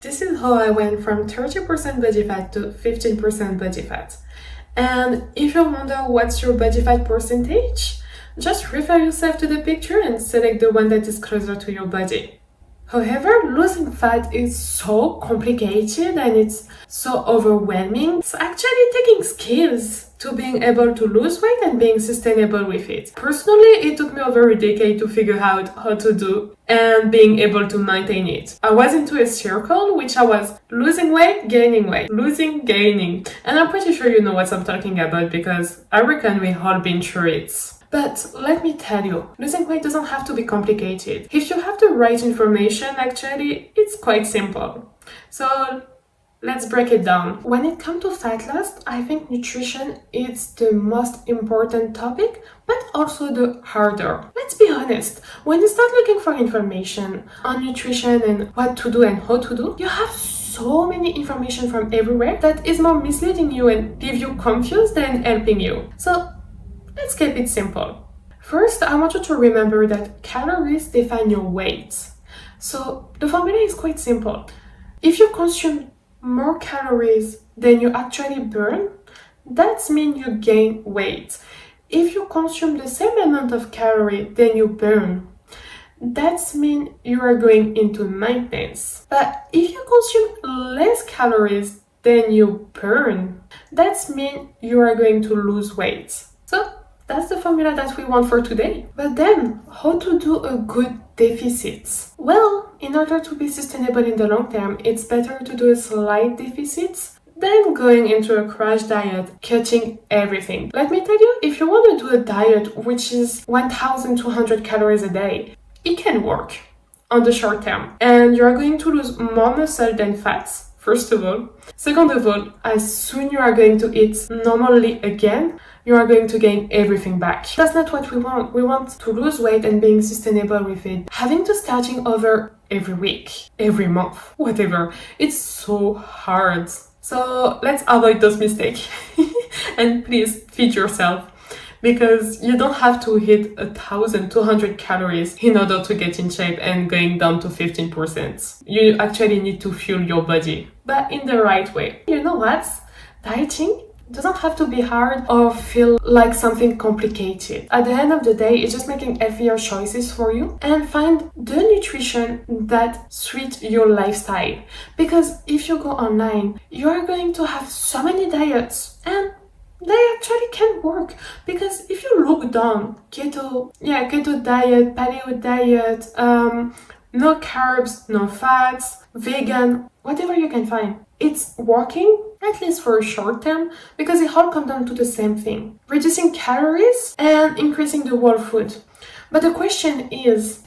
This is how I went from 30% body fat to 15% body fat. And if you wonder what's your body fat percentage, just refer yourself to the picture and select the one that is closer to your body. However, losing fat is so complicated and it's so overwhelming. It's actually taking skills to being able to lose weight and being sustainable with it. Personally, it took me over a decade to figure out how to do and being able to maintain it. I was into a circle which I was losing weight, losing, gaining. And I'm pretty sure you know what I'm talking about because I reckon we all been through it. But let me tell you, losing weight doesn't have to be complicated. If you have the right information, actually, it's quite simple. So let's break it down. When it comes to fat loss, I think nutrition is the most important topic, but also the harder. Let's be honest, when you start looking for information on nutrition and what to do and how to do, you have so many information from everywhere that is more misleading you and leave you confused than helping you. So let's keep it simple. First, I want you to remember that calories define your weight. So the formula is quite simple. If you consume more calories than you actually burn, that means you gain weight. If you consume the same amount of calories than you burn, that means you are going into maintenance. But if you consume less calories than you burn, that means you are going to lose weight. So that's the formula that we want for today. But then, how to do a good deficit? Well, in order to be sustainable in the long term, it's better to do a slight deficit than going into a crash diet, cutting everything. Let me tell you, if you want to do a diet which is 1,200 calories a day, it can work on the short term. And you're going to lose more muscle than fats, first of all. Second of all, as soon you are going to eat normally again, you are going to gain everything back. That's not what we want. We want to lose weight and being sustainable with it. Having to starting over every week, every month, whatever. It's so hard. So let's avoid those mistakes. And please feed yourself. Because you don't have to hit 1,200 calories in order to get in shape and going down to 15%. You actually need to fuel your body, but in the right way. You know what? Dieting doesn't have to be hard or feel like something complicated. At the end of the day, it's just making healthier choices for you and find the nutrition that suits your lifestyle. Because if you go online, you are going to have so many diets and they actually can work. Because if you look down, keto diet, paleo diet, no carbs, no fats, vegan, whatever you can find, it's working, at least for a short term, because it all comes down to the same thing. Reducing calories and increasing the whole food. But the question is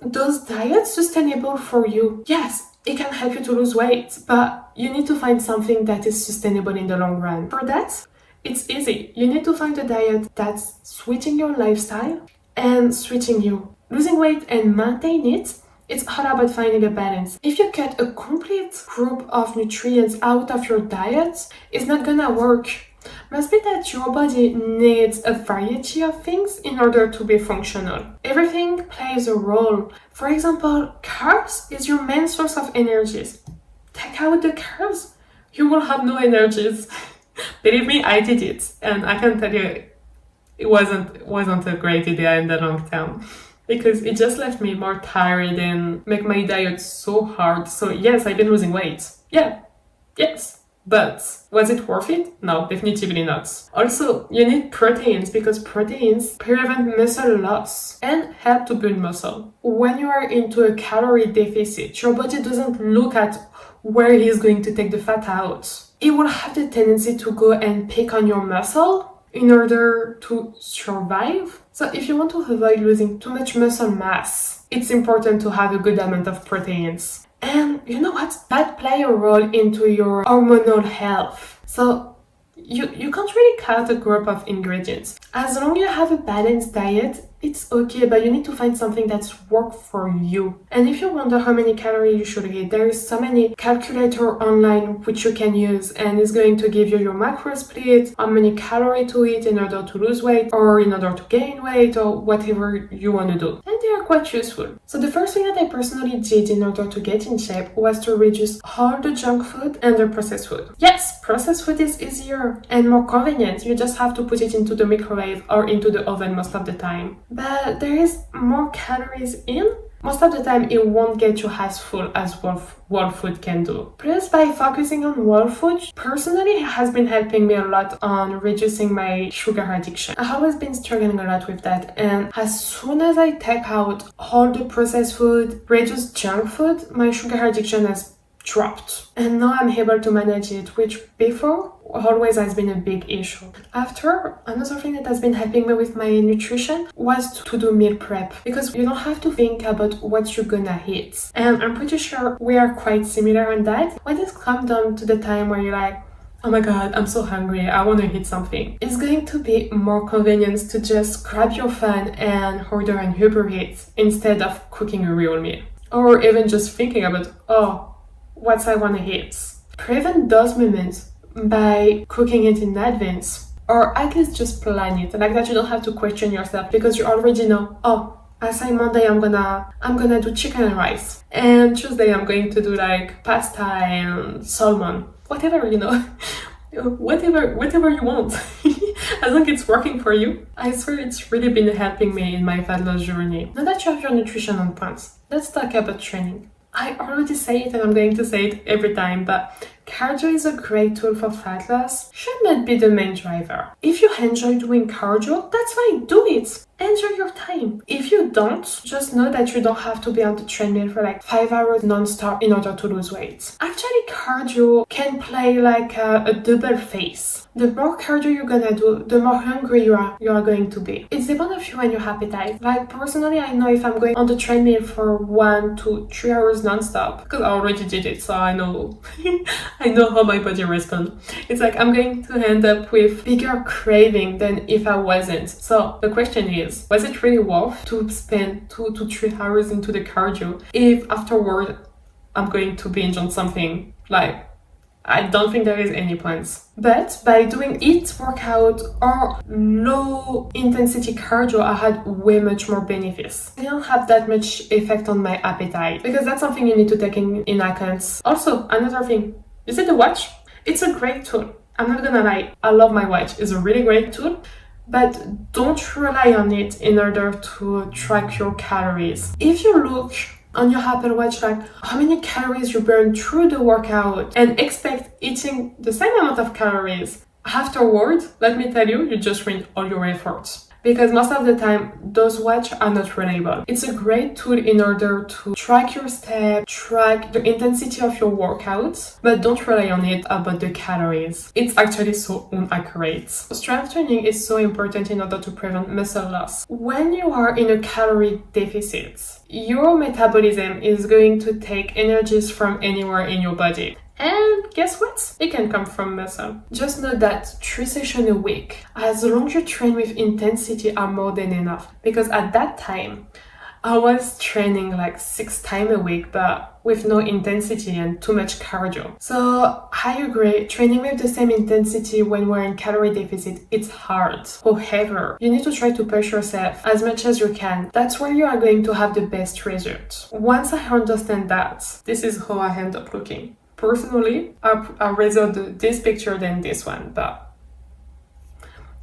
those diets sustainable for you? Yes, it can help you to lose weight, but you need to find something that is sustainable in the long run. For that, it's easy. You need to find a diet that's suiting your lifestyle and suiting you. Losing weight and maintain it, it's all about finding a balance. If you cut a complete group of nutrients out of your diet, it's not gonna work. Must be that your body needs a variety of things in order to be functional. Everything plays a role. For example, carbs is your main source of energies. Take out the carbs, you will have no energies. Believe me, I did it, and I can tell you it wasn't a great idea in the long term. Because it just left me more tired and make my diet so hard. So yes, I've been losing weight. Yes. But was it worth it? No, definitively not. Also, you need proteins because proteins prevent muscle loss and help to build muscle. When you are into a calorie deficit, your body doesn't look at where it is going to take the fat out. It will have the tendency to go and pick on your muscle in order to survive. So if you want to avoid losing too much muscle mass, it's important to have a good amount of proteins. And you know what? That play a role into your hormonal health. So you can't really cut a group of ingredients. As long as you have a balanced diet, it's okay, but you need to find something that's work for you. And if you wonder how many calories you should eat, there is so many calculator online which you can use, and it's going to give you your macro split, how many calories to eat in order to lose weight or in order to gain weight or whatever you want to do. And they are quite useful. So the first thing that I personally did in order to get in shape was to reduce all the junk food and the processed food. Yes, processed food is easier and more convenient. You just have to put it into the microwave or into the oven most of the time. But there is more calories in. Most of the time, it won't get you as full as whole food can do. Plus, by focusing on whole food, personally, it has been helping me a lot on reducing my sugar addiction. I've always been struggling a lot with that, and as soon as I take out all the processed food, reduce junk food, my sugar addiction has dropped. And now I'm able to manage it, which before always has been a big issue. After, another thing that has been helping me with my nutrition was to do meal prep, because you don't have to think about what you're gonna eat. And I'm pretty sure we are quite similar on that. When it comes down to the time where you're like, oh my god, I'm so hungry, I want to eat something, it's going to be more convenient to just grab your phone and order an Uber Eats instead of cooking a real meal. Or even just thinking about, what I want to eat. Prevent those moments by cooking it in advance, or at least just plan it like that. You don't have to question yourself because you already know, I say Monday I'm gonna do chicken and rice, and Tuesday I'm going to do like pasta and salmon, whatever, whatever you want. As long as it's working for you. I swear it's really been helping me in my fat loss journey. Now that you have your nutrition on point, let's talk about training. I already say it and I'm going to say it every time, but cardio is a great tool for fat loss. Should not be the main driver. If you enjoy doing cardio, that's fine, do it. Enjoy your time. If you don't, just know that you don't have to be on the treadmill for like 5 hours non-stop in order to lose weight. Actually, cardio can play like a double phase. The more cardio you're gonna do, the more hungry you are going to be. It's depends on you and your appetite. Like personally, I know if I'm going on the treadmill for 1 to 3 hours non-stop, because I already did it, so I know I know how my body responds. It's like I'm going to end up with bigger craving than if I wasn't. So the question is, was it really worth to spend 2 to 3 hours into the cardio if afterward I'm going to binge on something? Like, I don't think there is any plans. But by doing HIIT workout or low intensity cardio, I had way much more benefits. I didn't have that much effect on my appetite, because that's something you need to take in account. Also, another thing, you see the watch? It's a great tool. I'm not gonna lie, I love my watch. It's a really great tool, but don't rely on it in order to track your calories. If you look on your Apple Watch like how many calories you burn through the workout and expect eating the same amount of calories afterward, let me tell you, you just ruined all your efforts. Because most of the time, those watches are not reliable. It's a great tool in order to track your step, track the intensity of your workouts, but don't rely on it about the calories. It's actually so inaccurate. Strength training is so important in order to prevent muscle loss. When you are in a calorie deficit, your metabolism is going to take energies from anywhere in your body. And guess what? It can come from muscle. Just know that 3 sessions a week, as long as you train with intensity, are more than enough. Because at that time, I was training like 6 times a week, but with no intensity and too much cardio. So I agree, training with the same intensity when we're in calorie deficit, it's hard. However, you need to try to push yourself as much as you can. That's where you are going to have the best results. Once I understand that, this is how I end up looking. Personally, I rather do this picture than this one, but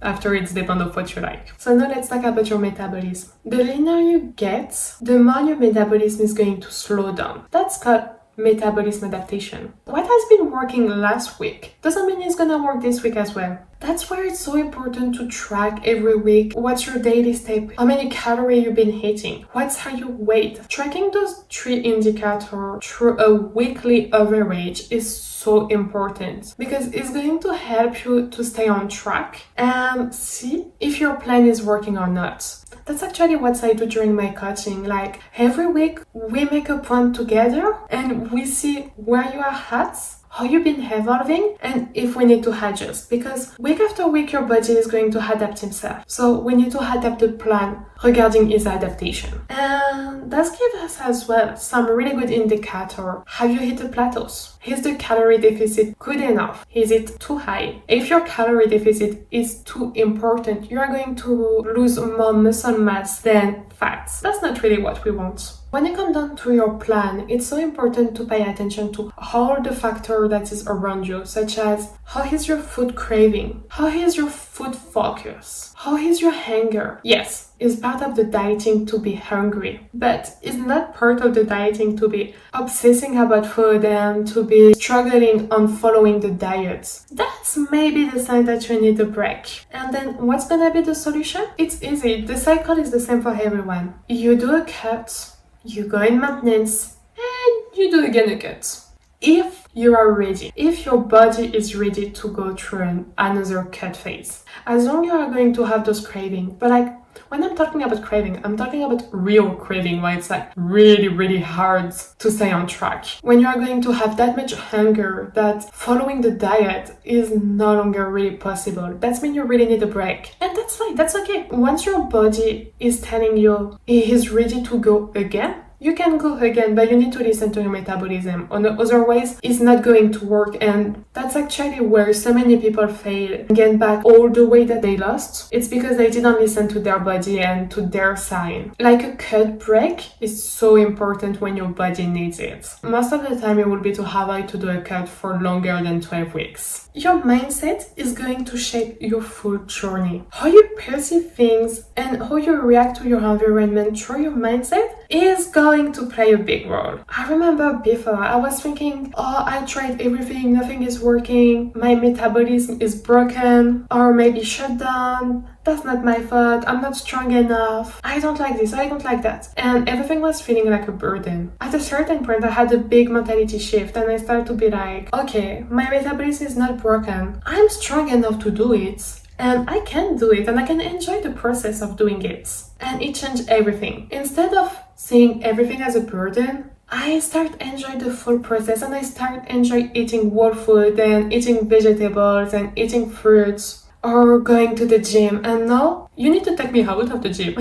after it's depends on what you like. So now let's talk about your metabolism. The leaner you get, the more your metabolism is going to slow down. That's called metabolism adaptation. What has been working last week doesn't mean it's gonna work this week as well. That's why it's so important to track every week what's your daily step, how many calories you've been hitting, what's your weight. Tracking those 3 indicators through a weekly average is so important, because it's going to help you to stay on track and see if your plan is working or not. That's actually what I do during my coaching. Like every week we make a plan together and we see where you are at, how you've been evolving, and if we need to adjust. Because week after week, your body is going to adapt himself. So we need to adapt the plan regarding his adaptation. And that gives us as well some really good indicator. Have you hit the plateaus? Is the calorie deficit good enough? Is it too high? If your calorie deficit is too important, you are going to lose more muscle mass than fats. That's not really what we want. When it comes down to your plan, it's so important to pay attention to all the factors that is around you, such as how is your food craving? How is your food focus? How is your hunger? Yes, it's part of the dieting to be hungry, but it's not part of the dieting to be obsessing about food and to be struggling on following the diets. That's maybe the sign that you need a break. And then what's gonna be the solution? It's easy. The cycle is the same for everyone. You do a cut, you go in maintenance, and you do again a cut. If you are ready, if your body is ready to go through another cut phase, as long as you are going to have those cravings, but like when I'm talking about craving, I'm talking about real craving, where it's like really, really hard to stay on track. When you are going to have that much hunger that following the diet is no longer really possible, that's when you really need a break. And that's fine, that's okay. Once your body is telling you it is ready to go again, you can go again, but you need to listen to your metabolism. Otherwise, it's not going to work. And that's actually where so many people fail and get back all the weight that they lost. It's because they didn't listen to their body and to their sign. Like a cut break is so important when your body needs it. Most of the time, it will be to avoid to do a cut for longer than 12 weeks. Your mindset is going to shape your full journey. How you perceive things and how you react to your environment through your mindset is going to play a big role. I remember before I was thinking, oh, I tried everything, nothing is working, my metabolism is broken or maybe shut down. That's not my fault, I'm not strong enough, I don't like this, I don't like that. And everything was feeling like a burden. At a certain point, I had a big mentality shift and I started to be like, okay, my metabolism is not broken. I'm strong enough to do it. And I can do it and I can enjoy the process of doing it. And it changed everything. Instead of seeing everything as a burden, I start enjoying the full process and I start enjoying eating whole food and eating vegetables and eating fruits or going to the gym. And now you need to take me out of the gym.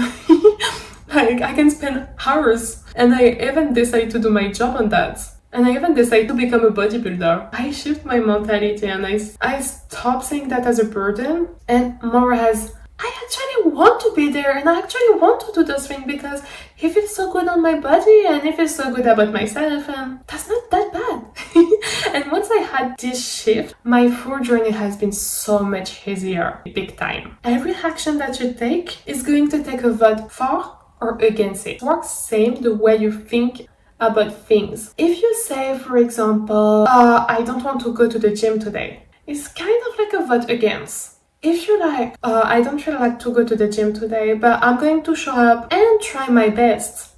Like I can spend hours and I even decide to do my job on that. And I even decided to become a bodybuilder. I shift my mentality and I stop seeing that as a burden and more as I actually want to be there and I actually want to do those things because it feels so good on my body and it feels so good about myself and that's not that bad. And once I had this shift, my full journey has been so much easier, big time. Every action that you take is going to take a vote for or against it. It works same the way you think about things. If you say, for example, I don't want to go to the gym today, it's kind of like a vote against. If you like, I don't really like to go to the gym today, but I'm going to show up and try my best,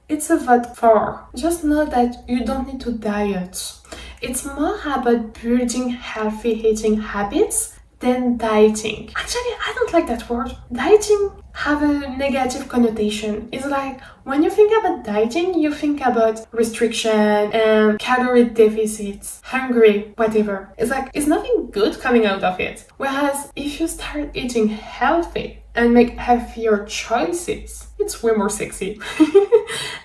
it's a vote for. Just know that you don't need to diet. It's more about building healthy eating habits than dieting. Actually, I don't like that word. Dieting have a negative connotation. It's like when you think about dieting, you think about restriction and calorie deficits, hungry, whatever. It's like it's nothing good coming out of it. Whereas if you start eating healthy and make healthier choices, it's way more sexy.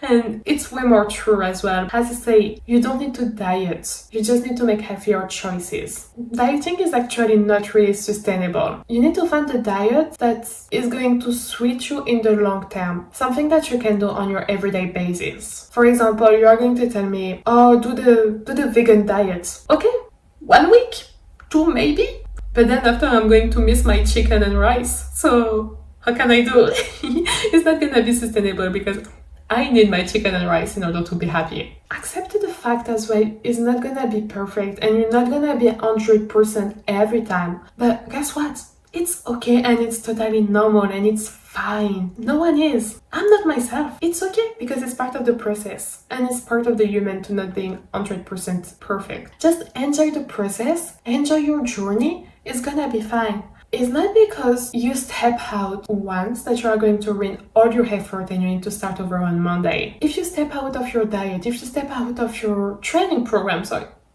And it's way more true as well. As I say, you don't need to diet. You just need to make healthier choices. Dieting is actually not really sustainable. You need to find a diet that is going to suit you in the long term. Something that you can do on your everyday basis. For example, you are going to tell me, oh, do the vegan diet. Okay, 1 week, 2 maybe. But then after I'm going to miss my chicken and rice. So how can I do? It's not gonna be sustainable because I need my chicken and rice in order to be happy. Accept the fact as well, it's not gonna be perfect and you're not gonna be 100% every time. But guess what? It's okay and it's totally normal and it's fine. No one is. I'm not myself. It's okay because it's part of the process and it's part of the human to not being 100% perfect. Just enjoy the process, enjoy your journey, it's gonna be fine. It's not because you step out once that you are going to ruin all your effort and you need to start over on Monday. If you step out of your diet, if you step out of your training program,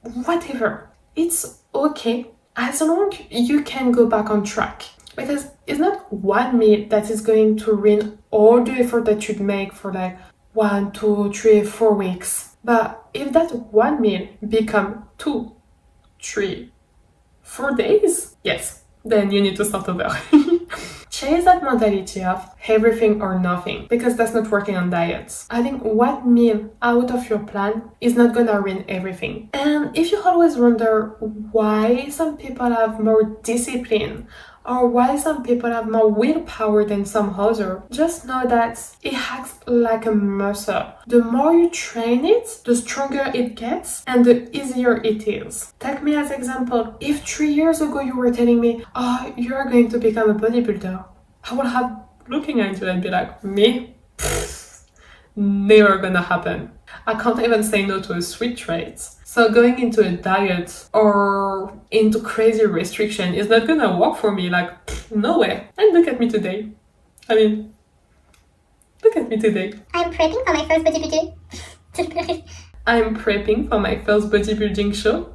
whatever. It's okay as long you can go back on track. Because it's not one meal that is going to ruin all the effort that you'd make for like 1, 2, 3, 4 weeks. But if that one meal become 2, 3, 4 days, yes, then you need to start over. Chase that mentality of everything or nothing, because that's not working on diets. I think one meal out of your plan is not gonna ruin everything. And if you always wonder why some people have more discipline or why some people have more willpower than some other, just know that it acts like a muscle. The more you train it, the stronger it gets and the easier it is. Take me as example. If 3 years ago you were telling me, oh, you are going to become a bodybuilder, I would have looking at you and be like, me? Never gonna happen. I can't even say no to a sweet treat. So going into a diet or into crazy restriction is not gonna work for me. Like, no way. And look at me today. I mean, look at me today. I'm prepping for my first bodybuilding. I'm prepping for my first bodybuilding show,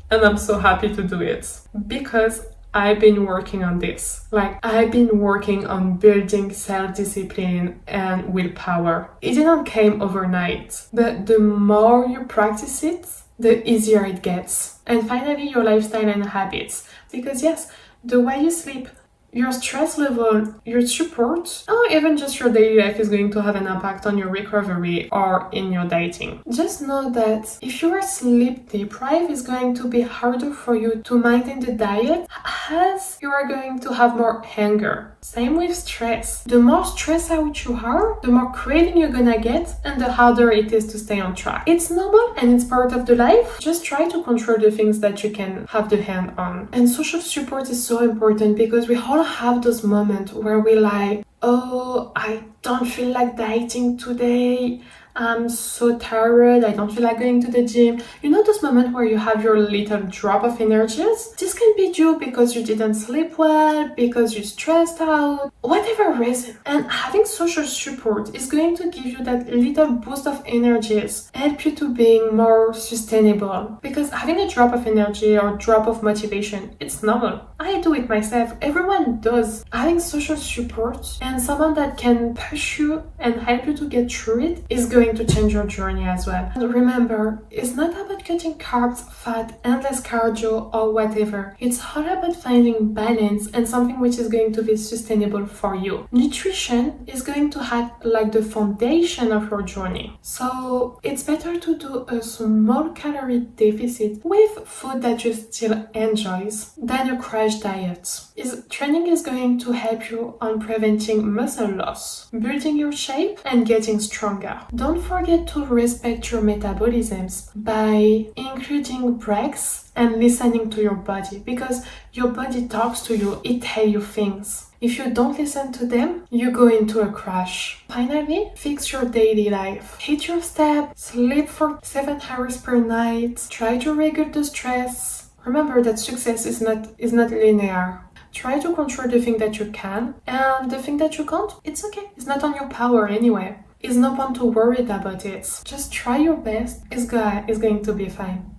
and I'm so happy to do it because I've been working on this. Like, I've been working on building self-discipline and willpower. It didn't come overnight, but the more you practice it, the easier it gets. And finally, your lifestyle and habits. Because yes, the way you sleep, your stress level, your support, or even just your daily life is going to have an impact on your recovery or in your dieting. Just know that if you are sleep deprived, it's going to be harder for you to maintain the diet as you are going to have more hunger. Same with stress. The more stressed out you are, the more craving you're gonna get and the harder it is to stay on track. It's normal and it's part of the life. Just try to control the things that you can have the hand on. And social support is so important because we all have those moments where we like, oh, I don't feel like dieting today. I'm so tired, I don't feel like going to the gym. You know those moments where you have your little drop of energies? This can be due because you didn't sleep well, because you're stressed out, whatever reason. And having social support is going to give you that little boost of energies, help you to being more sustainable. Because having a drop of energy or drop of motivation, it's normal. I do it myself, everyone does. Having social support and someone that can push you and help you to get through it is going to change your journey as well. And remember, it's not about cutting carbs, fat, endless cardio or whatever. It's all about finding balance and something which is going to be sustainable for you. Nutrition is going to act like the foundation of your journey. So it's better to do a small calorie deficit with food that you still enjoy than a crash diet. Training is going to help you on preventing muscle loss, building your shape and getting stronger. Don't forget to respect your metabolisms by including breaks and listening to your body, because your body talks to you, it tells you things. If you don't listen to them, you go into a crash. Finally, fix your daily life. Hit your step, sleep for 7 hours per night, try to regulate the stress. Remember that success is not linear. Try to control the thing that you can, and the thing that you can't, it's okay. It's not on your power anyway. It's no point to worry about it. Just try your best. It's going to be fine.